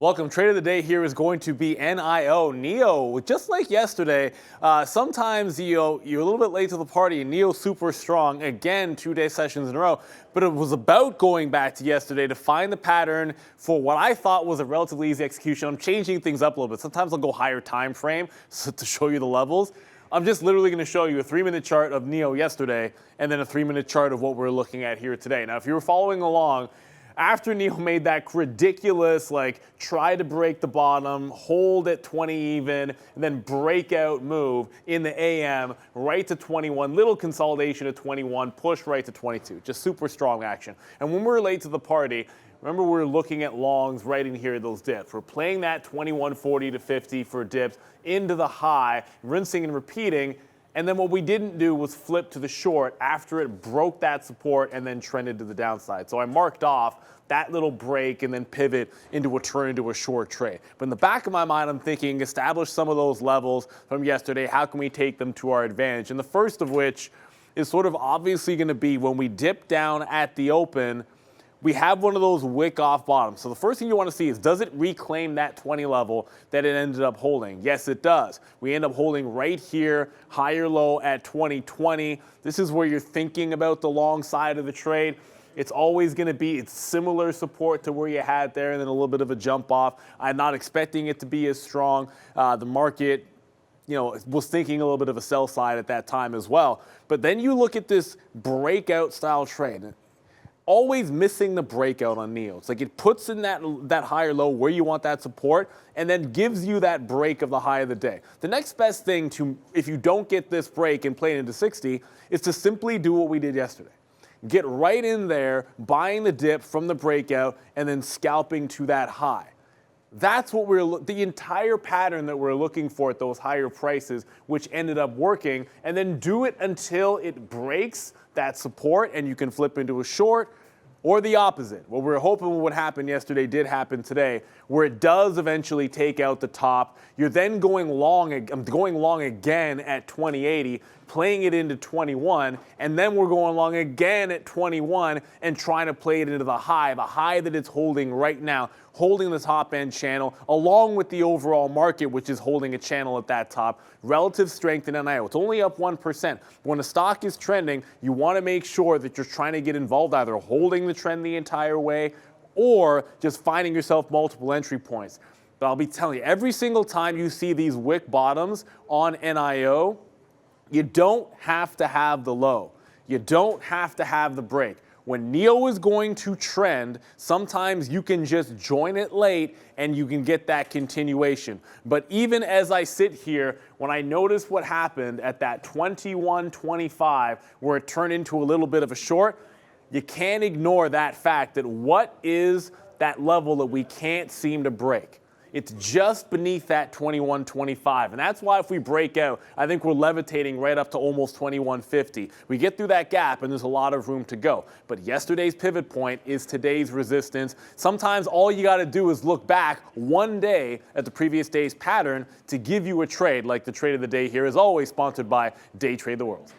Welcome. Trade of the day here is going to be NIO. Just like yesterday, sometimes you're a little bit late to the party. NIO super strong. Again, 2-day sessions in a row. But it was about going back to yesterday to find the pattern for what I thought was a relatively easy execution. I'm changing things up a little bit. Sometimes I'll go higher time frame to show you the levels. I'm just literally going to show you a 3-minute chart of NIO yesterday and then a 3-minute chart of what we're looking at here today. Now, if you were following along, after NIO made that ridiculous, try to break the bottom, hold at 20 even, and then breakout move in the AM right to 21, little consolidation at 21, push right to 22. Just super strong action. And when we're late to the party, remember we're looking at longs right in here, those dips. We're playing that 21.40 to 50 for dips into the high, rinsing and repeating. And then what we didn't do was flip to the short after it broke that support and then trended to the downside. So I marked off that little break and then pivot into a turn into a short trade. But in the back of my mind, I'm thinking establish some of those levels from yesterday. How can we take them to our advantage? And the first of which is sort of obviously going to be when we dip down at the open, we have one of those wick off bottoms. So the first thing you want to see is, does it reclaim that 20 level that it ended up holding? Yes, it does. We end up holding right here, higher low at 2020. This is where you're thinking about the long side of the trade. It's always going to be, it's similar support to where you had there and then a little bit of a jump off. I'm not expecting it to be as strong. The market, was thinking a little bit of a sell side at that time as well. But then you look at this breakout style trade. Always missing the breakout on NIO. It's like it puts in that higher low where you want that support and then gives you that break of the high of the day. The next best thing to, if you don't get this break and play it into 60, is to simply do what we did yesterday. Get right in there, buying the dip from the breakout and then scalping to that high. That's what the entire pattern that we're looking for at those higher prices, which ended up working, and then do it until it breaks that support and you can flip into a short, or the opposite. What we're hoping would happen yesterday did happen today, where it does eventually take out the top. You're then going long again at 2080, playing it into 21, and then we're going long again at 21 and trying to play it into the high that it's holding right now, holding the top end channel, along with the overall market, which is holding a channel at that top. Relative strength in NIO. It's only up 1%. When a stock is trending, you want to make sure that you're trying to get involved, either holding the trend the entire way or just finding yourself multiple entry points. But I'll be telling you, every single time you see these wick bottoms on NIO, you don't have to have the low. You don't have to have the break. When NIO is going to trend, sometimes you can just join it late and you can get that continuation. But even as I sit here, when I notice what happened at that 21.25, where it turned into a little bit of a short, you can't ignore that fact that what is that level that we can't seem to break? It's just beneath that 21.25. And that's why if we break out, I think we're levitating right up to almost 21.50. We get through that gap and there's a lot of room to go. But yesterday's pivot point is today's resistance. Sometimes all you got to do is look back one day at the previous day's pattern to give you a trade, like the trade of the day here is always sponsored by Day Trade the World.